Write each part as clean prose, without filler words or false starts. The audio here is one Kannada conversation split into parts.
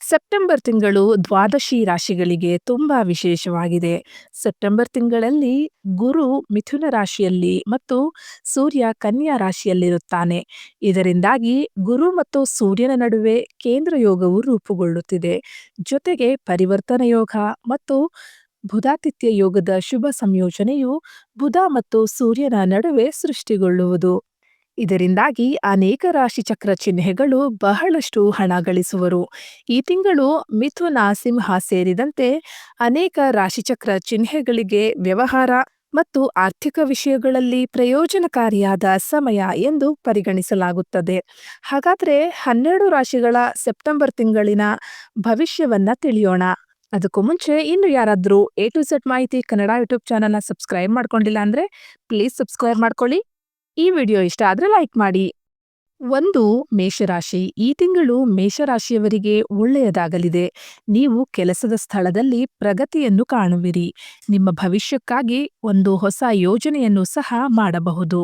ಸೆಪ್ಟೆಂಬರ್ ತಿಂಗಳು ದ್ವಾದಶಿ ರಾಶಿಗಳಿಗೆ ತುಂಬಾ ವಿಶೇಷವಾಗಿದೆ. ಸೆಪ್ಟೆಂಬರ್ ತಿಂಗಳಲ್ಲಿ ಗುರು ಮಿಥುನ ರಾಶಿಯಲ್ಲಿ ಮತ್ತು ಸೂರ್ಯ ಕನ್ಯಾ ರಾಶಿಯಲ್ಲಿರುತ್ತಾನೆ. ಇದರಿಂದಾಗಿ ಗುರು ಮತ್ತು ಸೂರ್ಯನ ನಡುವೆ ಕೇಂದ್ರ ಯೋಗವು ರೂಪುಗೊಳ್ಳುತ್ತಿದೆ. ಜೊತೆಗೆ ಪರಿವರ್ತನ ಯೋಗ ಮತ್ತು ಬುಧಾತಿಥ್ಯ ಯೋಗದ ಶುಭ ಸಂಯೋಜನೆಯು ಬುಧ ಮತ್ತು ಸೂರ್ಯನ ನಡುವೆ ಸೃಷ್ಟಿಗೊಳ್ಳುವುದು. ಇದರಿಂದಾಗಿ ಅನೇಕ ರಾಶಿಚಕ್ರ ಚಿಹ್ನೆಗಳು ಬಹಳಷ್ಟು ಹಣ ಗಳಿಸುವರು. ಈ ತಿಂಗಳು ಮಿಥುನ, ಸಿಂಹ ಸೇರಿದಂತೆ ಅನೇಕ ರಾಶಿಚಕ್ರ ಚಿಹ್ನೆಗಳಿಗೆ ವ್ಯವಹಾರ ಮತ್ತು ಆರ್ಥಿಕ ವಿಷಯಗಳಲ್ಲಿ ಪ್ರಯೋಜನಕಾರಿಯಾದ ಸಮಯ ಎಂದು ಪರಿಗಣಿಸಲಾಗುತ್ತದೆ. ಹಾಗಾದ್ರೆ 12 ರಾಶಿಗಳ ಸೆಪ್ಟೆಂಬರ್ ತಿಂಗಳಿನ ಭವಿಷ್ಯವನ್ನ ತಿಳಿಯೋಣ. ಅದಕ್ಕೂ ಮುಂಚೆ ಇನ್ನು ಯಾರಾದ್ರೂ ಎ ಟು ಝೆಡ್ ಮಾಹಿತಿ ಕನ್ನಡ ಯೂಟ್ಯೂಬ್ ಚಾನಲ್ನ ಸಬ್ಸ್ಕ್ರೈಬ್ ಮಾಡ್ಕೊಂಡಿಲ್ಲ ಅಂದ್ರೆ ಪ್ಲೀಸ್ ಸಬ್ಸ್ಕ್ರೈಬ್ ಮಾಡ್ಕೊಳ್ಳಿ. ಈ ವಿಡಿಯೋ ಇಷ್ಟ ಆದ್ರೆ ಲೈಕ್ ಮಾಡಿ. 1. ಮೇಷರಾಶಿ. ಈ ತಿಂಗಳು ಮೇಷರಾಶಿಯವರಿಗೆ ಒಳ್ಳೆಯದಾಗಲಿದೆ. ನೀವು ಕೆಲಸದ ಸ್ಥಳದಲ್ಲಿ ಪ್ರಗತಿಯನ್ನು ಕಾಣುವಿರಿ. ನಿಮ್ಮ ಭವಿಷ್ಯಕ್ಕಾಗಿ ಒಂದು ಹೊಸ ಯೋಜನೆಯನ್ನು ಸಹ ಮಾಡಬಹುದು.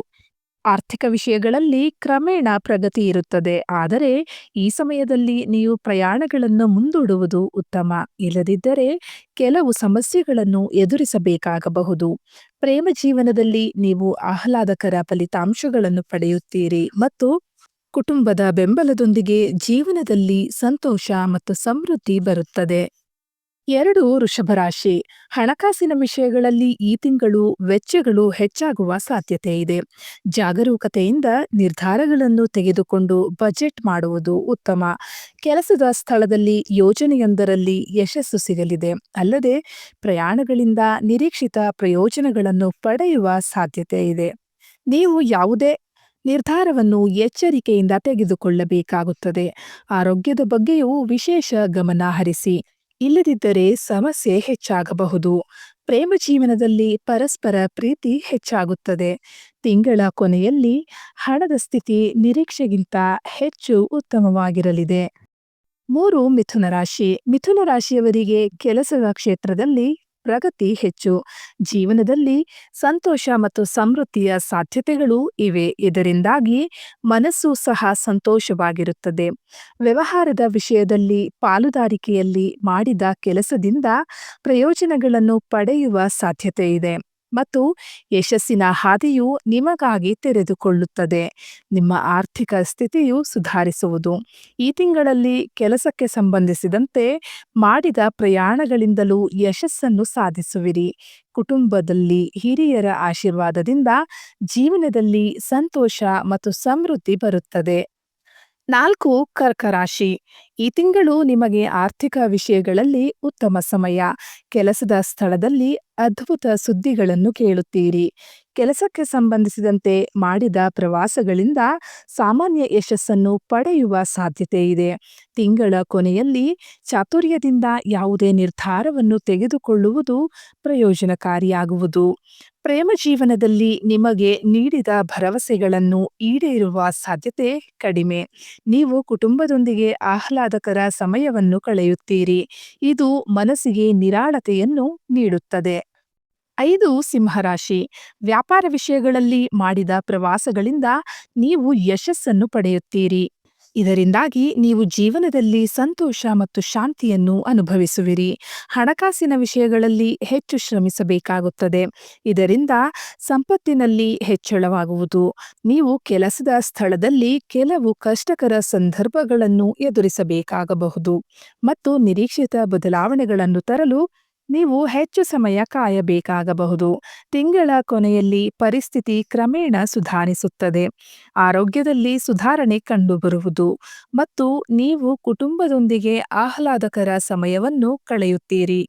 ಆರ್ಥಿಕ ವಿಷಯಗಳಲ್ಲಿ ಕ್ರಮೇಣ ಪ್ರಗತಿ ಇರುತ್ತದೆ, ಆದರೆ ಈ ಸಮಯದಲ್ಲಿ ನೀವು ಪ್ರಯಾಣಗಳನ್ನು ಮುಂದೂಡುವುದು ಉತ್ತಮ. ಇಲ್ಲದಿದ್ದರೆ ಕೆಲವು ಸಮಸ್ಯೆಗಳನ್ನು ಎದುರಿಸಬೇಕಾಗಬಹುದು. ಪ್ರೇಮ ಜೀವನದಲ್ಲಿ ನೀವು ಆಹ್ಲಾದಕರ ಫಲಿತಾಂಶಗಳನ್ನು ಪಡೆಯುತ್ತೀರಿ ಮತ್ತು ಕುಟುಂಬದ ಬೆಂಬಲದೊಂದಿಗೆ ಜೀವನದಲ್ಲಿ ಸಂತೋಷ ಮತ್ತು ಸಮೃದ್ಧಿ ಬರುತ್ತದೆ. 2. ವೃಷಭರಾಶಿ. ಹಣಕಾಸಿನ ವಿಷಯಗಳಲ್ಲಿ ಈ ತಿಂಗಳು ವೆಚ್ಚಗಳು ಹೆಚ್ಚಾಗುವ ಸಾಧ್ಯತೆ ಇದೆ. ಜಾಗರೂಕತೆಯಿಂದ ನಿರ್ಧಾರಗಳನ್ನು ತೆಗೆದುಕೊಂಡು ಬಜೆಟ್ ಮಾಡುವುದು ಉತ್ತಮ. ಕೆಲಸದ ಸ್ಥಳದಲ್ಲಿ ಯೋಜನೆಯೊಂದರಲ್ಲಿ ಯಶಸ್ಸು ಸಿಗಲಿದೆ. ಅಲ್ಲದೆ ಪ್ರಯಾಣಗಳಿಂದ ನಿರೀಕ್ಷಿತ ಪ್ರಯೋಜನಗಳನ್ನು ಪಡೆಯುವ ಸಾಧ್ಯತೆ ಇದೆ. ನೀವು ಯಾವುದೇ ನಿರ್ಧಾರವನ್ನು ಎಚ್ಚರಿಕೆಯಿಂದ ತೆಗೆದುಕೊಳ್ಳಬೇಕಾಗುತ್ತದೆ. ಆರೋಗ್ಯದ ಬಗ್ಗೆಯೂ ವಿಶೇಷ ಗಮನ ಹರಿಸಿ. ಇಲ್ಲದಿದ್ದರೆ ಸಮಸ್ಯೆ ಹೆಚ್ಚಾಗಬಹುದು. ಪ್ರೇಮ ಜೀವನದಲ್ಲಿ ಪರಸ್ಪರ ಪ್ರೀತಿ ಹೆಚ್ಚಾಗುತ್ತದೆ. ತಿಂಗಳ ಕೊನೆಯಲ್ಲಿ ಹಣದ ಸ್ಥಿತಿ ನಿರೀಕ್ಷೆಗಿಂತ ಹೆಚ್ಚು ಉತ್ತಮವಾಗಿರಲಿದೆ. 3. ಮಿಥುನ ರಾಶಿ. ಮಿಥುನ ರಾಶಿಯವರಿಗೆ ಕೆಲಸದ ಕ್ಷೇತ್ರದಲ್ಲಿ ಪ್ರಗತಿ ಹೆಚ್ಚು. ಜೀವನದಲ್ಲಿ ಸಂತೋಷ ಮತ್ತು ಸಮೃದ್ಧಿಯ ಸಾಧ್ಯತೆಗಳು ಇವೆ. ಇದರಿಂದಾಗಿ ಮನಸ್ಸು ಸಹ ಸಂತೋಷವಾಗಿರುತ್ತದೆ. ವ್ಯವಹಾರದ ವಿಷಯದಲ್ಲಿ ಪಾಲುದಾರಿಕೆಯಲ್ಲಿ ಮಾಡಿದ ಕೆಲಸದಿಂದ ಪ್ರಯೋಜನಗಳನ್ನು ಪಡೆಯುವ ಸಾಧ್ಯತೆ ಇದೆ ಮತ್ತು ಯಶಸ್ಸಿನ ಹಾದಿಯು ನಿಮಗಾಗಿ ತೆರೆದುಕೊಳ್ಳುತ್ತದೆ. ನಿಮ್ಮ ಆರ್ಥಿಕ ಸ್ಥಿತಿಯು ಸುಧಾರಿಸುವುದು. ಈ ತಿಂಗಳಲ್ಲಿ ಕೆಲಸಕ್ಕೆ ಸಂಬಂಧಿಸಿದಂತೆ ಮಾಡಿದ ಪ್ರಯಾಣಗಳಿಂದಲೂ ಯಶಸ್ಸನ್ನು ಸಾಧಿಸುವಿರಿ. ಕುಟುಂಬದಲ್ಲಿ ಹಿರಿಯರ ಆಶೀರ್ವಾದದಿಂದ ಜೀವನದಲ್ಲಿ ಸಂತೋಷ ಮತ್ತು ಸಮೃದ್ಧಿ ಬರುತ್ತದೆ. 4. ಕರ್ಕ ರಾಶಿ. ಈ ತಿಂಗಳು ನಿಮಗೆ ಆರ್ಥಿಕ ವಿಷಯಗಳಲ್ಲಿ ಉತ್ತಮ ಸಮಯ. ಕೆಲಸದ ಸ್ಥಳದಲ್ಲಿ ಅದ್ಭುತ ಸುದ್ದಿಗಳನ್ನು ಕೇಳುತ್ತೀರಿ. ಕೆಲಸಕ್ಕೆ ಸಂಬಂಧಿಸಿದಂತೆ ಮಾಡಿದ ಪ್ರವಾಸಗಳಿಂದ ಸಾಮಾನ್ಯ ಯಶಸ್ಸನ್ನು ಪಡೆಯುವ ಸಾಧ್ಯತೆ ಇದೆ. ತಿಂಗಳ ಕೊನೆಯಲ್ಲಿ ಚಾತುರ್ಯದಿಂದ ಯಾವುದೇ ನಿರ್ಧಾರವನ್ನು ತೆಗೆದುಕೊಳ್ಳುವುದು ಪ್ರಯೋಜನಕಾರಿಯಾಗುವುದು. ಪ್ರೇಮ ಜೀವನದಲ್ಲಿ ನಿಮಗೆ ನೀಡಿದ ಭರವಸೆಗಳನ್ನು ಈಡೇರುವ ಸಾಧ್ಯತೆ ಕಡಿಮೆ. ನೀವು ಕುಟುಂಬದೊಂದಿಗೆ ಆಹ್ಲಾದಕರ ಸಮಯವನ್ನು ಕಳೆಯುತ್ತೀರಿ. ಇದು ಮನಸ್ಸಿಗೆ ನಿರಾಳತೆಯನ್ನು ನೀಡುತ್ತದೆ. 5. ಸಿಂಹರಾಶಿ. ವ್ಯಾಪಾರ ವಿಷಯಗಳಲ್ಲಿ ಮಾಡಿದ ಪ್ರವಾಸಗಳಿಂದ ನೀವು ಯಶಸ್ಸನ್ನು ಪಡೆಯುತ್ತೀರಿ. ಇದರಿಂದಾಗಿ ನೀವು ಜೀವನದಲ್ಲಿ ಸಂತೋಷ ಮತ್ತು ಶಾಂತಿಯನ್ನು ಅನುಭವಿಸುವಿರಿ. ಹಣಕಾಸಿನ ವಿಷಯಗಳಲ್ಲಿ ಹೆಚ್ಚು ಶ್ರಮಿಸಬೇಕಾಗುತ್ತದೆ. ಇದರಿಂದ ಸಂಪತ್ತಿನಲ್ಲಿ ಹೆಚ್ಚಳವಾಗುವುದು. ನೀವು ಕೆಲಸದ ಸ್ಥಳದಲ್ಲಿ ಕೆಲವು ಕಷ್ಟಕರ ಸಂದರ್ಭಗಳನ್ನು ಎದುರಿಸಬೇಕಾಗಬಹುದು ಮತ್ತು ನಿರೀಕ್ಷಿತ ಬದಲಾವಣೆಗಳನ್ನು ತರಲು ನೀವು ಹೆಚ್ಚು ಸಮಯ ಕಾಯಬೇಕಾಗಬಹುದು. ತಿಂಗಳ ಕೊನೆಯಲ್ಲಿ ಪರಿಸ್ಥಿತಿ ಕ್ರಮೇಣ ಸುಧಾರಿಸುತ್ತದೆ. ಆರೋಗ್ಯದಲ್ಲಿ ಸುಧಾರಣೆ ಕಂಡುಬರುವುದು ಮತ್ತು ನೀವು ಕುಟುಂಬದೊಂದಿಗೆ ಆಹ್ಲಾದಕರ ಸಮಯವನ್ನು ಕಳೆಯುತ್ತೀರಿ.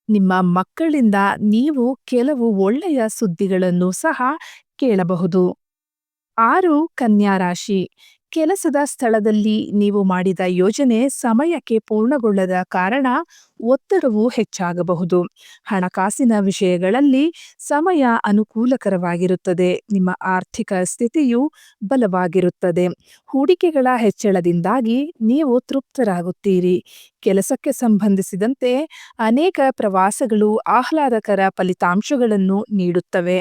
ನಿಮ್ಮ ಮಕ್ಕಳಿಂದ ನೀವು ಕೆಲವು ಒಳ್ಳೆಯ ಸುದ್ದಿಗಳನ್ನು ಸಹ ಕೇಳಬಹುದು. 6. ಕನ್ಯಾ ರಾಶಿ. ಕೆಲಸದ ಸ್ಥಳದಲ್ಲಿ ನೀವು ಮಾಡಿದ ಯೋಜನೆ ಸಮಯಕ್ಕೆ ಪೂರ್ಣಗೊಳ್ಳದ ಕಾರಣ ಒತ್ತಡವು ಹೆಚ್ಚಾಗಬಹುದು. ಹಣಕಾಸಿನ ವಿಷಯಗಳಲ್ಲಿ ಸಮಯ ಅನುಕೂಲಕರವಾಗಿರುತ್ತದೆ. ನಿಮ್ಮ ಆರ್ಥಿಕ ಸ್ಥಿತಿಯು ಬಲವಾಗಿರುತ್ತದೆ. ಹೂಡಿಕೆಗಳ ಹೆಚ್ಚಳದಿಂದಾಗಿ ನೀವು ತೃಪ್ತರಾಗುತ್ತೀರಿ. ಕೆಲಸಕ್ಕೆ ಸಂಬಂಧಿಸಿದಂತೆ ಅನೇಕ ಪ್ರವಾಸಗಳು ಆಹ್ಲಾದಕರ ಫಲಿತಾಂಶಗಳನ್ನು ನೀಡುತ್ತವೆ.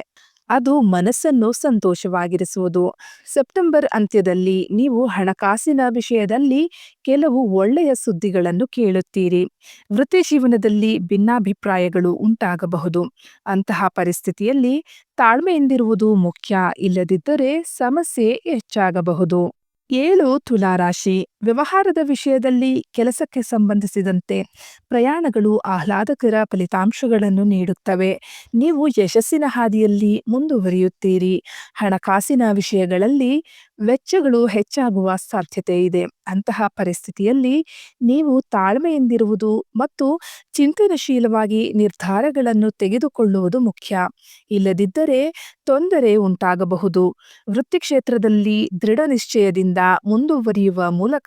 ಅದು ಮನಸ್ಸನ್ನು ಸಂತೋಷವಾಗಿರಿಸುವುದು. ಸೆಪ್ಟೆಂಬರ್ ಅಂತ್ಯದಲ್ಲಿ ನೀವು ಹಣಕಾಸಿನ ವಿಷಯದಲ್ಲಿ ಕೆಲವು ಒಳ್ಳೆಯ ಸುದ್ದಿಗಳನ್ನು ಕೇಳುತ್ತೀರಿ. ವೃತ್ತಿ ಜೀವನದಲ್ಲಿ ಭಿನ್ನಾಭಿಪ್ರಾಯಗಳು ಉಂಟಾಗಬಹುದು. ಅಂತಹ ಪರಿಸ್ಥಿತಿಯಲ್ಲಿ ತಾಳ್ಮೆಯಿಂದಿರುವುದು ಮುಖ್ಯ, ಇಲ್ಲದಿದ್ದರೆ ಸಮಸ್ಯೆ ಹೆಚ್ಚಾಗಬಹುದು. 7 ತುಲಾರಾಶಿ. ವ್ಯವಹಾರದ ವಿಷಯದಲ್ಲಿ ಕೆಲಸಕ್ಕೆ ಸಂಬಂಧಿಸಿದಂತೆ ಪ್ರಯಾಣಗಳು ಆಹ್ಲಾದಕರ ಫಲಿತಾಂಶಗಳನ್ನು ನೀಡುತ್ತವೆ. ನೀವು ಯಶಸ್ಸಿನ ಹಾದಿಯಲ್ಲಿ ಮುಂದುವರಿಯುತ್ತೀರಿ. ಹಣಕಾಸಿನ ವಿಷಯಗಳಲ್ಲಿ ವೆಚ್ಚಗಳು ಹೆಚ್ಚಾಗುವ ಸಾಧ್ಯತೆ ಇದೆ. ಅಂತಹ ಪರಿಸ್ಥಿತಿಯಲ್ಲಿ ನೀವು ತಾಳ್ಮೆಯಿಂದಿರುವುದು ಮತ್ತು ಚಿಂತನಶೀಲವಾಗಿ ನಿರ್ಧಾರಗಳನ್ನು ತೆಗೆದುಕೊಳ್ಳುವುದು ಮುಖ್ಯ, ಇಲ್ಲದಿದ್ದರೆ ತೊಂದರೆ ಉಂಟಾಗಬಹುದು. ವೃತ್ತಿ ಕ್ಷೇತ್ರದಲ್ಲಿ ದೃಢ ನಿಶ್ಚಯದಿಂದ ಮುಂದುವರಿಯುವ ಮೂಲಕ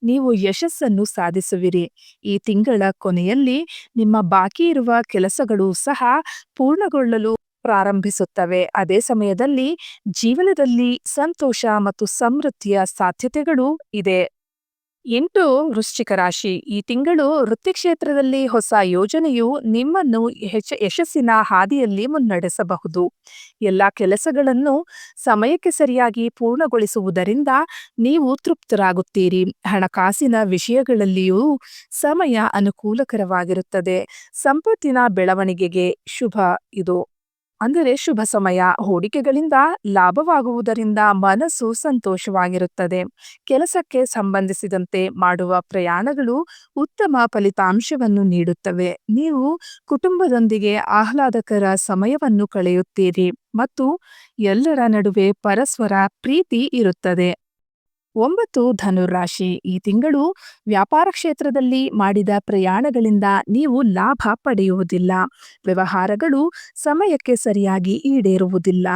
ನೀವು ಯಶಸ್ಸನ್ನು ಸಾಧಿಸುವಿರಿ. ಈ ತಿಂಗಳ ಕೊನೆಯಲ್ಲಿ ನಿಮ್ಮ ಬಾಕಿ ಇರುವ ಕೆಲಸಗಳು ಸಹ ಪೂರ್ಣಗೊಳ್ಳಲು ಪ್ರಾರಂಭಿಸುತ್ತವೆ. ಅದೇ ಸಮಯದಲ್ಲಿ ಜೀವನದಲ್ಲಿ ಸಂತೋಷ ಮತ್ತು ಸಮೃದ್ಧಿಯ ಸಾಧ್ಯತೆಗಳು ಇದೆ. 8 ವೃಶ್ಚಿಕ ರಾಶಿ. ಈ ತಿಂಗಳು ವೃತ್ತಿ ಕ್ಷೇತ್ರದಲ್ಲಿ ಹೊಸ ಯೋಜನೆಯು ನಿಮ್ಮನ್ನು ಯಶಸ್ಸಿನ ಹಾದಿಯಲ್ಲಿ ಮುನ್ನಡೆಸಬಹುದು. ಎಲ್ಲ ಕೆಲಸಗಳನ್ನು ಸಮಯಕ್ಕೆ ಸರಿಯಾಗಿ ಪೂರ್ಣಗೊಳಿಸುವುದರಿಂದ ನೀವು ತೃಪ್ತರಾಗುತ್ತೀರಿ. ಹಣಕಾಸಿನ ವಿಷಯಗಳಲ್ಲಿಯೂ ಸಮಯ ಅನುಕೂಲಕರವಾಗಿರುತ್ತದೆ. ಸಂಪತ್ತಿನ ಬೆಳವಣಿಗೆಗೆ ಶುಭ ಸಮಯ. ಹೂಡಿಕೆಗಳಿಂದ ಲಾಭವಾಗುವುದರಿಂದ ಮನಸ್ಸು ಸಂತೋಷವಾಗಿರುತ್ತದೆ. ಕೆಲಸಕ್ಕೆ ಸಂಬಂಧಿಸಿದಂತೆ ಮಾಡುವ ಪ್ರಯಾಣಗಳು ಉತ್ತಮ ಫಲಿತಾಂಶವನ್ನು ನೀಡುತ್ತವೆ. ನೀವು ಕುಟುಂಬದೊಂದಿಗೆ ಆಹ್ಲಾದಕರ ಸಮಯವನ್ನು ಕಳೆಯುತ್ತೀರಿ ಮತ್ತು ಎಲ್ಲರ ನಡುವೆ ಪರಸ್ಪರ ಪ್ರೀತಿ ಇರುತ್ತದೆ. 9 ಧನುರಾಶಿ. ಈ ತಿಂಗಳು ವ್ಯಾಪಾರ ಕ್ಷೇತ್ರದಲ್ಲಿ ಮಾಡಿದ ಪ್ರಯಾಣಗಳಿಂದ ನೀವು ಲಾಭ ಪಡೆಯುವುದಿಲ್ಲ. ವ್ಯವಹಾರಗಳು ಸಮಯಕ್ಕೆ ಸರಿಯಾಗಿ ಈಡೇರುವುದಿಲ್ಲ.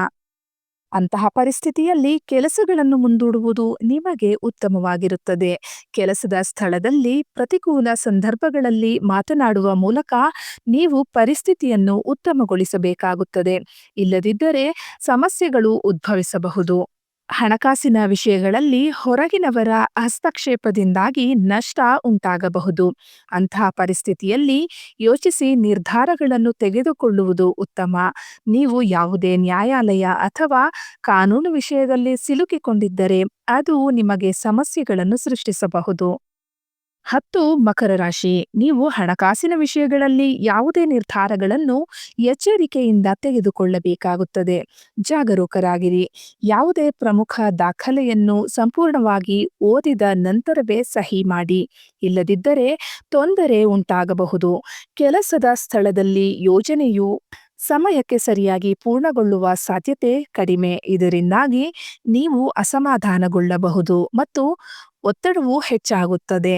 ಅಂತಹ ಪರಿಸ್ಥಿತಿಯಲ್ಲಿ ಕೆಲಸಗಳನ್ನು ಮುಂದೂಡುವುದು ನಿಮಗೆ ಉತ್ತಮವಾಗಿರುತ್ತದೆ. ಕೆಲಸದ ಸ್ಥಳದಲ್ಲಿ ಪ್ರತಿಕೂಲ ಸಂದರ್ಭಗಳಲ್ಲಿ ಮಾತನಾಡುವ ಮೂಲಕ ನೀವು ಪರಿಸ್ಥಿತಿಯನ್ನು ಉತ್ತಮಗೊಳಿಸಬೇಕಾಗುತ್ತದೆ, ಇಲ್ಲದಿದ್ದರೆ ಸಮಸ್ಯೆಗಳು ಉದ್ಭವಿಸಬಹುದು. ಹಣಕಾಸಿನ ವಿಷಯಗಳಲ್ಲಿ ಹೊರಗಿನವರ ಹಸ್ತಕ್ಷೇಪದಿಂದಾಗಿ ನಷ್ಟ ಉಂಟಾಗಬಹುದು. ಅಂತಹ ಪರಿಸ್ಥಿತಿಯಲ್ಲಿ ಯೋಚಿಸಿ ನಿರ್ಧಾರಗಳನ್ನು ತೆಗೆದುಕೊಳ್ಳುವುದು ಉತ್ತಮ. ನೀವು ಯಾವುದೇ ನ್ಯಾಯಾಲಯ ಅಥವಾ ಕಾನೂನು ವಿಷಯದಲ್ಲಿ ಸಿಲುಕಿಕೊಂಡಿದ್ದರೆ ಅದು ನಿಮಗೆ ಸಮಸ್ಯೆಗಳನ್ನು ಸೃಷ್ಟಿಸಬಹುದು. 10 ಮಕರ ರಾಶಿ. ನೀವು ಹಣಕಾಸಿನ ವಿಷಯಗಳಲ್ಲಿ ಯಾವುದೇ ನಿರ್ಧಾರಗಳನ್ನು ಎಚ್ಚರಿಕೆಯಿಂದ ತೆಗೆದುಕೊಳ್ಳಬೇಕಾಗುತ್ತದೆ. ಜಾಗರೂಕರಾಗಿರಿ. ಯಾವುದೇ ಪ್ರಮುಖ ದಾಖಲೆಯನ್ನು ಸಂಪೂರ್ಣವಾಗಿ ಓದಿದ ನಂತರವೇ ಸಹಿ ಮಾಡಿ, ಇಲ್ಲದಿದ್ದರೆ ತೊಂದರೆ ಉಂಟಾಗಬಹುದು. ಕೆಲಸದ ಸ್ಥಳದಲ್ಲಿ ಯೋಜನೆಯು ಸಮಯಕ್ಕೆ ಸರಿಯಾಗಿ ಪೂರ್ಣಗೊಳ್ಳುವ ಸಾಧ್ಯತೆ ಕಡಿಮೆ. ಇದರಿಂದಾಗಿ ನೀವು ಅಸಮಾಧಾನಗೊಳ್ಳಬಹುದು ಮತ್ತು ಒತ್ತಡವು ಹೆಚ್ಚಾಗುತ್ತದೆ.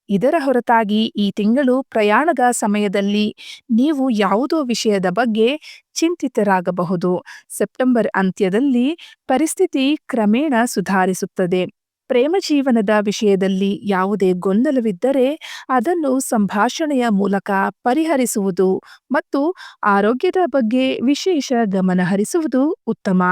ಇದರ ಹೊರತಾಗಿ ಈ ತಿಂಗಳು ಪ್ರಯಾಣದ ಸಮಯದಲ್ಲಿ ನೀವು ಯಾವುದೋ ವಿಷಯದ ಬಗ್ಗೆ ಚಿಂತಿತರಾಗಬಹುದು. ಸೆಪ್ಟೆಂಬರ್ ಅಂತ್ಯದಲ್ಲಿ ಪರಿಸ್ಥಿತಿ ಕ್ರಮೇಣ ಸುಧಾರಿಸುತ್ತದೆ. ಪ್ರೇಮ ಜೀವನದ ವಿಷಯದಲ್ಲಿ ಯಾವುದೇ ಗೊಂದಲವಿದ್ದರೆ ಅದನ್ನು ಸಂಭಾಷಣೆಯ ಮೂಲಕ ಪರಿಹರಿಸುವುದು ಮತ್ತು ಆರೋಗ್ಯದ ಬಗ್ಗೆ ವಿಶೇಷ ಗಮನ ಹರಿಸುವುದು ಉತ್ತಮ.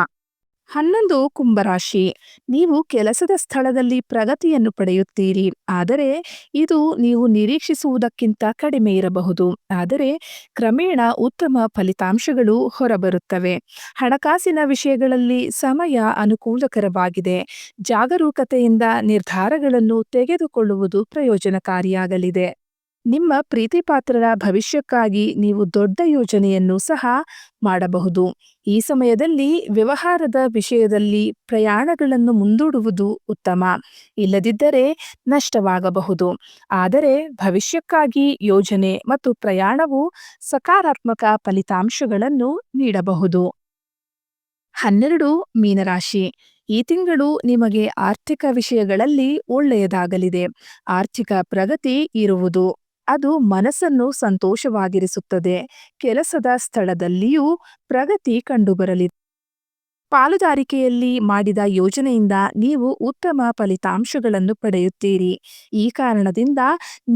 11 ಕುಂಭರಾಶಿ. ನೀವು ಕೆಲಸದ ಸ್ಥಳದಲ್ಲಿ ಪ್ರಗತಿಯನ್ನು ಪಡೆಯುತ್ತೀರಿ, ಆದರೆ ಇದು ನೀವು ನಿರೀಕ್ಷಿಸುವುದಕ್ಕಿಂತ ಕಡಿಮೆ ಇರಬಹುದು. ಆದರೆ ಕ್ರಮೇಣ ಉತ್ತಮ ಫಲಿತಾಂಶಗಳು ಹೊರಬರುತ್ತವೆ. ಹಣಕಾಸಿನ ವಿಷಯಗಳಲ್ಲಿ ಸಮಯ ಅನುಕೂಲಕರವಾಗಿದೆ. ಜಾಗರೂಕತೆಯಿಂದ ನಿರ್ಧಾರಗಳನ್ನು ತೆಗೆದುಕೊಳ್ಳುವುದು ಪ್ರಯೋಜನಕಾರಿಯಾಗಲಿದೆ. ನಿಮ್ಮ ಪ್ರೀತಿಪಾತ್ರರ ಭವಿಷ್ಯಕ್ಕಾಗಿ ನೀವು ದೊಡ್ಡ ಯೋಜನೆಯನ್ನು ಸಹ ಮಾಡಬಹುದು. ಈ ಸಮಯದಲ್ಲಿ ವ್ಯವಹಾರದ ವಿಷಯದಲ್ಲಿ ಪ್ರಯಾಣಗಳನ್ನು ಮುಂದೂಡುವುದು ಉತ್ತಮ, ಇಲ್ಲದಿದ್ದರೆ ನಷ್ಟವಾಗಬಹುದು. ಆದರೆ ಭವಿಷ್ಯಕ್ಕಾಗಿ ಯೋಜನೆ ಮತ್ತು ಪ್ರಯಾಣವು ಸಕಾರಾತ್ಮಕ ಫಲಿತಾಂಶಗಳನ್ನು ನೀಡಬಹುದು. 12 ಮೀನರಾಶಿ. ಈ ತಿಂಗಳು ನಿಮಗೆ ಆರ್ಥಿಕ ವಿಷಯಗಳಲ್ಲಿ ಒಳ್ಳೆಯದಾಗಲಿದೆ. ಆರ್ಥಿಕ ಪ್ರಗತಿ ಇರುವುದು, ಅದು ಮನಸ್ಸನ್ನು ಸಂತೋಷವಾಗಿರಿಸುತ್ತದೆ. ಕೆಲಸದ ಸ್ಥಳದಲ್ಲಿಯೂ ಪ್ರಗತಿ ಕಂಡುಬರಲಿದೆ. ಪಾಲುದಾರಿಕೆಯಲ್ಲಿ ಮಾಡಿದ ಯೋಜನೆಯಿಂದ ನೀವು ಉತ್ತಮ ಫಲಿತಾಂಶಗಳನ್ನು ಪಡೆಯುತ್ತೀರಿ. ಈ ಕಾರಣದಿಂದ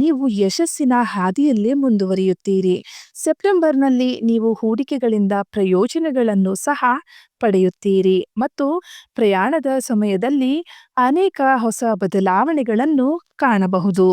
ನೀವು ಯಶಸ್ಸಿನ ಹಾದಿಯಲ್ಲೇ ಮುಂದುವರಿಯುತ್ತೀರಿ. ಸೆಪ್ಟೆಂಬರ್ನಲ್ಲಿ ನೀವು ಹೂಡಿಕೆಗಳಿಂದ ಪ್ರಯೋಜನಗಳನ್ನು ಸಹ ಪಡೆಯುತ್ತೀರಿ ಮತ್ತು ಪ್ರಯಾಣದ ಸಮಯದಲ್ಲಿ ಅನೇಕ ಹೊಸ ಬದಲಾವಣೆಗಳನ್ನು ಕಾಣಬಹುದು.